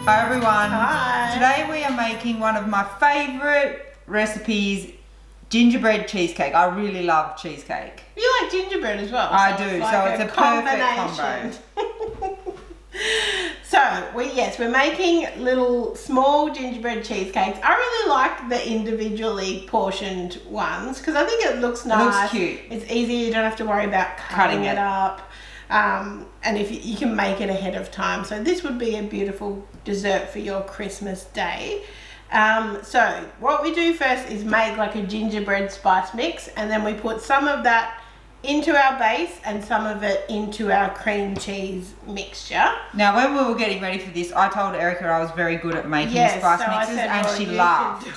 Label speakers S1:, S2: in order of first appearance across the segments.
S1: Hi everyone.
S2: Hi.
S1: Today we are making one of my favourite recipes, gingerbread cheesecake. I really love cheesecake.
S2: You like gingerbread as well.
S1: I do, so it's a perfect combo.
S2: So we're making little small gingerbread cheesecakes. I really like the individually portioned ones because I think it looks nice.
S1: It looks cute.
S2: It's easy. You don't have to worry about cutting it up. And if you can make it ahead of time. So this would be a beautiful dessert for your Christmas day. So what we do first is make like a gingerbread spice mix, and then we put some of that into our base and some of it into our cream cheese mixture.
S1: Now when we were getting ready for this, I told Erica I was very good at making spice mixes, and she laughed.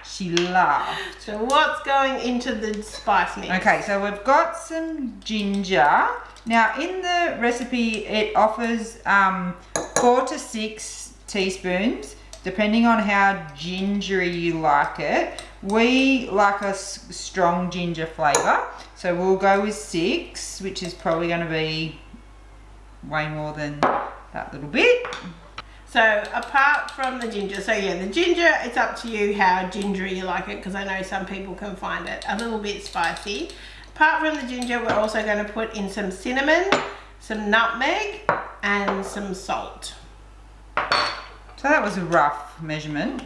S1: She laughed.
S2: So what's going into the spice mix?
S1: Okay, so we've got some ginger. Now in the recipe it offers 4 to 6 teaspoons depending on how gingery you like it. We like a strong ginger flavour, so we'll go with 6, which is probably going to be way more than that little bit.
S2: So apart from the ginger, the ginger, it's up to you how gingery you like it, because I know some people can find it a little bit spicy. Apart from the ginger, we're also going to put in some cinnamon, some nutmeg, and some salt.
S1: So that was a rough measurement.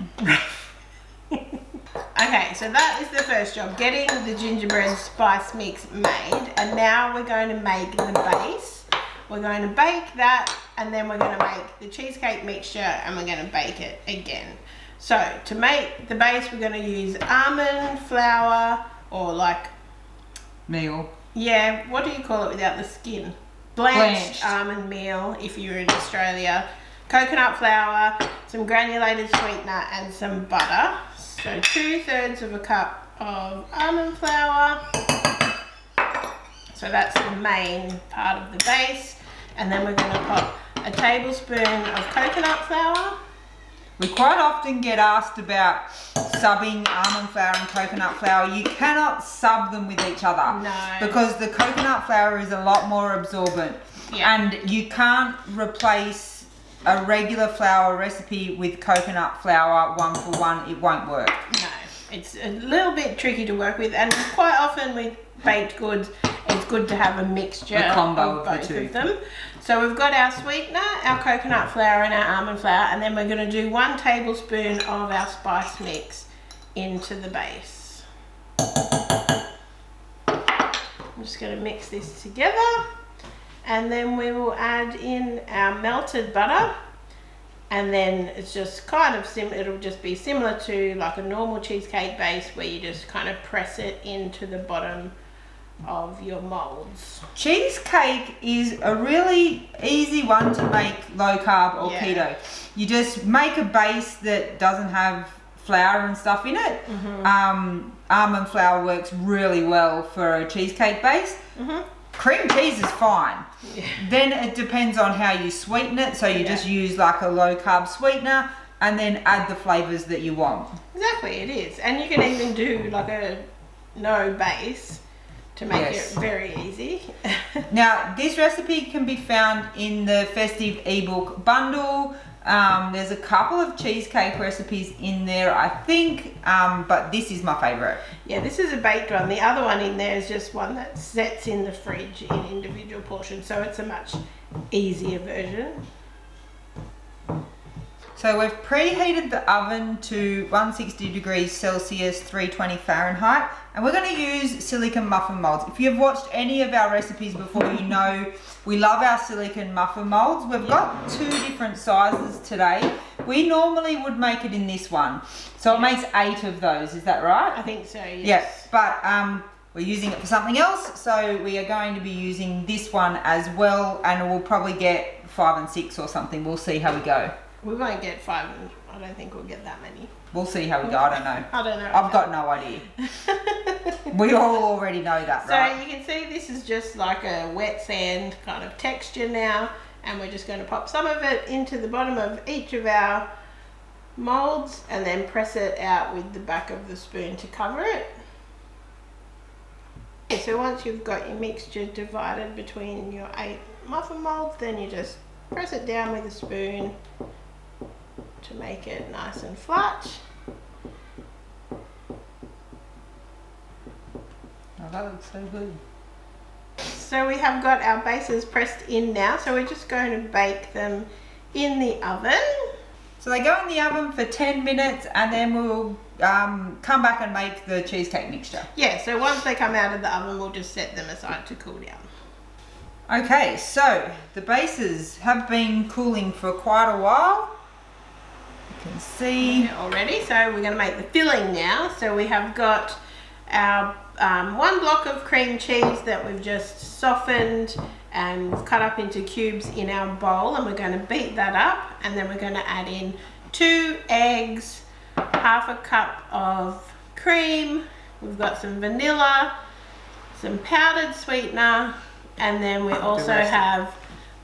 S2: Okay, so that is the first job, getting the gingerbread spice mix made. And now we're going to make the base. We're going to bake that, and then we're going to make the cheesecake mixture, and we're going to bake it again. So to make the base, we're going to use almond flour, or like
S1: meal.
S2: Yeah, what do you call it without the skin? Blanched almond meal if you're in Australia. Coconut flour, some granulated sweetener, and some butter. So 2/3 of a cup of almond flour. So that's the main part of the base. And then we're going to pop a tablespoon of coconut flour.
S1: We quite often get asked about subbing almond flour and coconut flour. You cannot sub them with each other.
S2: No.
S1: Because the coconut flour is a lot more absorbent.
S2: Yeah.
S1: And you can't replace a regular flour recipe with coconut flour 1-for-1. It won't work.
S2: No. It's a little bit tricky to work with, and quite often with baked goods, it's good to have a mixture,
S1: a combo
S2: of both of them. So we've got our sweetener, our coconut flour, and our almond flour, and then we're going to do 1 tablespoon of our spice mix into the base. I'm just going to mix this together, and then we will add in our melted butter. And then it's just kind of it'll just be similar to like a normal cheesecake base, where you just kind of press it into the bottom of your molds.
S1: Cheesecake is a really easy one to make low carb or keto. You just make a base that doesn't have flour and stuff in it. Almond flour works really well for a cheesecake base. Cream cheese is fine. Then it depends on how you sweeten it. So you just use like a low carb sweetener and then add the flavors that you want.
S2: Exactly, it is. And you can even do like a no base to make it very easy.
S1: Now this recipe can be found in the festive ebook bundle. There's a couple of cheesecake recipes in there, I think, but this is my favorite. Yeah,
S2: this is a baked one. The other one in there is just one that sets in the fridge in individual portions, so it's a much easier version.
S1: So we've preheated the oven to 160 degrees Celsius, 320 Fahrenheit, and we're going to use silicone muffin molds. If you've watched any of our recipes before, you know we love our silicone muffin molds. We've got 2 different sizes today. We normally would make it in this one, so it makes 8 of those. Is that right?
S2: I think so, yes.
S1: Yeah, but we're using it for something else, so we are going to be using this one as well, and we'll probably get 5 and 6 or something. We'll see how we go.
S2: We won't get 5, and I don't think we'll get that many.
S1: We'll see how we go. I don't know.
S2: I don't know.
S1: I've got no idea. We all already know that, right?
S2: So you can see this is just like a wet sand kind of texture now, and we're just going to pop some of it into the bottom of each of our molds and then press it out with the back of the spoon to cover it. Okay, so once you've got your mixture divided between your 8 muffin molds, then you just press it down with a spoon to make it nice and flat.
S1: Oh, that looks so good.
S2: So we have got our bases pressed in now, so we're just going to bake them in the oven.
S1: So they go in the oven for 10 minutes and then we'll come back and make the cheesecake mixture.
S2: Yeah, so once they come out of the oven, we'll just set them aside to cool down.
S1: Okay, so the bases have been cooling for quite a while. You can see
S2: already. So we're going to make the filling now. So we have got our 1 block of cream cheese that we've just softened and cut up into cubes in our bowl, and we're going to beat that up, and then we're going to add in 2 eggs, half a cup of cream, we've got some vanilla, some powdered sweetener, and then we also have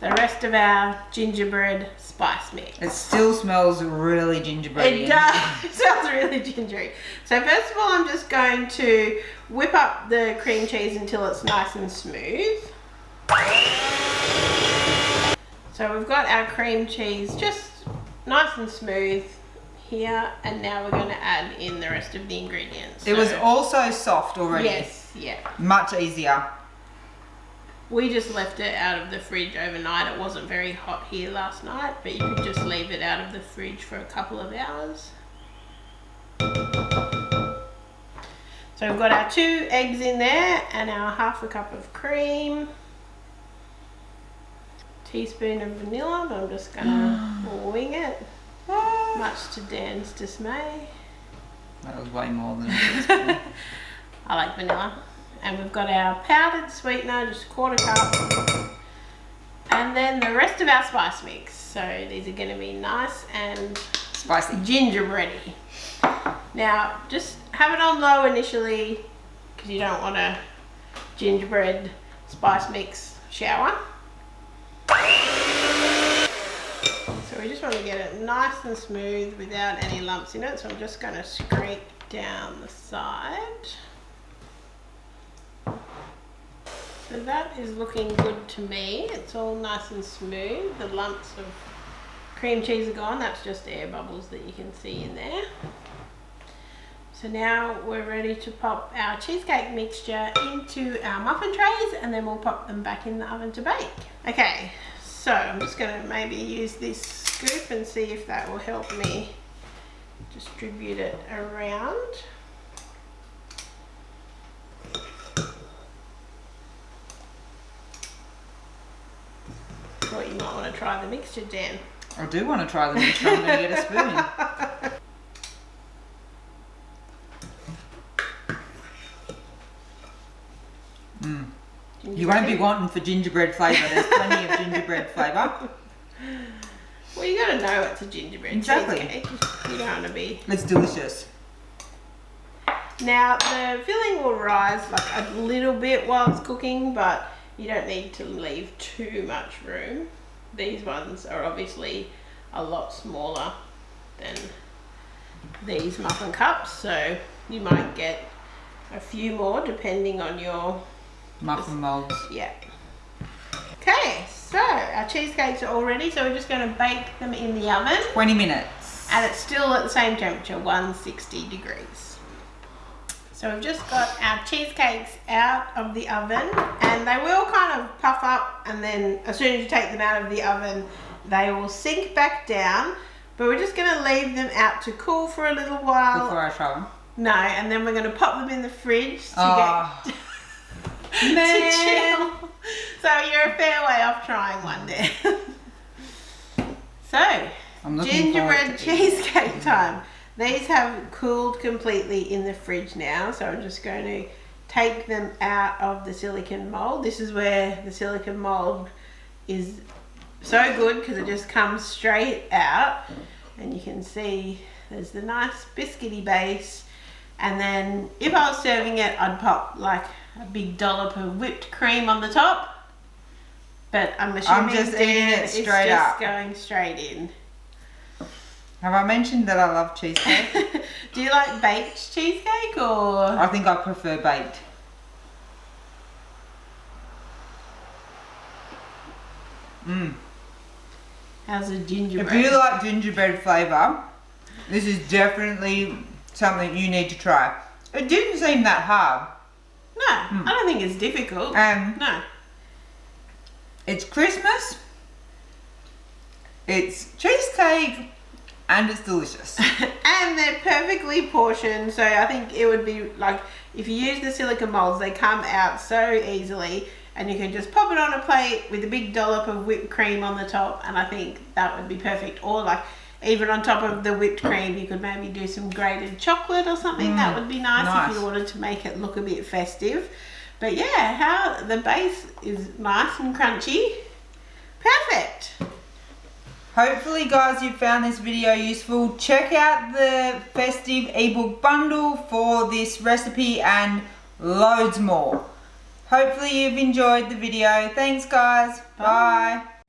S2: the rest of our gingerbread spice mix.
S1: it still smells really gingerbready.
S2: It does. It smells really gingery. So first of all, I'm just going to whip up the cream cheese until it's nice and smooth. So we've got our cream cheese just nice and smooth here, and now we're going to add in the rest of the ingredients.
S1: It was also soft already.
S2: Yes, yeah.
S1: Much easier.
S2: We just left it out of the fridge overnight. It wasn't very hot here last night, but you could just leave it out of the fridge for a couple of hours. So we've got our 2 eggs in there and our half a cup of cream. Teaspoon of vanilla, but I'm just gonna wing it, much to Dan's dismay.
S1: That was way more than a teaspoon.
S2: I like vanilla. And we've got our powdered sweetener, just 1/4 cup. And then the rest of our spice mix. So these are gonna be nice and
S1: Spicy.
S2: gingerbready. Now, just have it on low initially, because you don't want a gingerbread spice mix shower. So we just want to get it nice and smooth without any lumps in it. So I'm just going to scrape down the side. So that is looking good to me. It's all nice and smooth. The lumps of cream cheese are gone. That's just air bubbles that you can see in there. So now we're ready to pop our cheesecake mixture into our muffin trays, and then we'll pop them back in the oven to bake. Okay, so I'm just going to maybe use this scoop and see if that will help me distribute it around. Thought you might want to try the mixture, Dan.
S1: I do want to try the mixture. I'm going to get a spoon. You won't be wanting for gingerbread flavour. There's plenty of gingerbread flavour.
S2: Well, you got to know it's a gingerbread cheesecake. You don't want to be...
S1: It's delicious.
S2: Now, the filling will rise like a little bit while it's cooking, but you don't need to leave too much room. These ones are obviously a lot smaller than these muffin cups, so you might get a few more depending on your
S1: muffin molds.
S2: Yeah. Okay, so our cheesecakes are all ready, so we're just going to bake them in the oven.
S1: 20 minutes.
S2: And it's still at the same temperature, 160 degrees. So we've just got our cheesecakes out of the oven, and they will kind of puff up, and then as soon as you take them out of the oven, they will sink back down. But we're just going to leave them out to cool for a little while.
S1: Before I try them?
S2: No, and then we're going to pop them in the fridge to get...
S1: Man.
S2: to chill. So you're a fair way off trying one there. So, gingerbread cheesecake time. These have cooled completely in the fridge now, so I'm just going to take them out of the silicone mold. This is where the silicone mold is so good because it just comes straight out, and you can see there's the nice biscuity base. And then if I was serving it, I'd pop like a big dollop of whipped cream on the top. But I'm assuming
S1: I'm just eating it straight up.
S2: Going straight in.
S1: Have I mentioned that I love cheesecake?
S2: Do you like baked cheesecake or?
S1: I think I prefer baked.
S2: How's the gingerbread?
S1: If you like gingerbread flavour, this is definitely something you need to try. It didn't seem that hard.
S2: No, I don't think it's difficult. No.
S1: It's Christmas, it's cheesecake, and it's delicious.
S2: And they're perfectly portioned, so I think it would be like, if you use the silicone molds, they come out so easily, and you can just pop it on a plate with a big dollop of whipped cream on the top, and I think that would be perfect. Or like, even on top of the whipped cream, you could maybe do some grated chocolate or something. That would be nice if you wanted to make it look a bit festive. But yeah, how the base is nice and crunchy. Perfect.
S1: Hopefully guys, you found this video useful. Check out the festive ebook bundle for this recipe and loads more. Hopefully you've enjoyed the video. Thanks guys. Bye.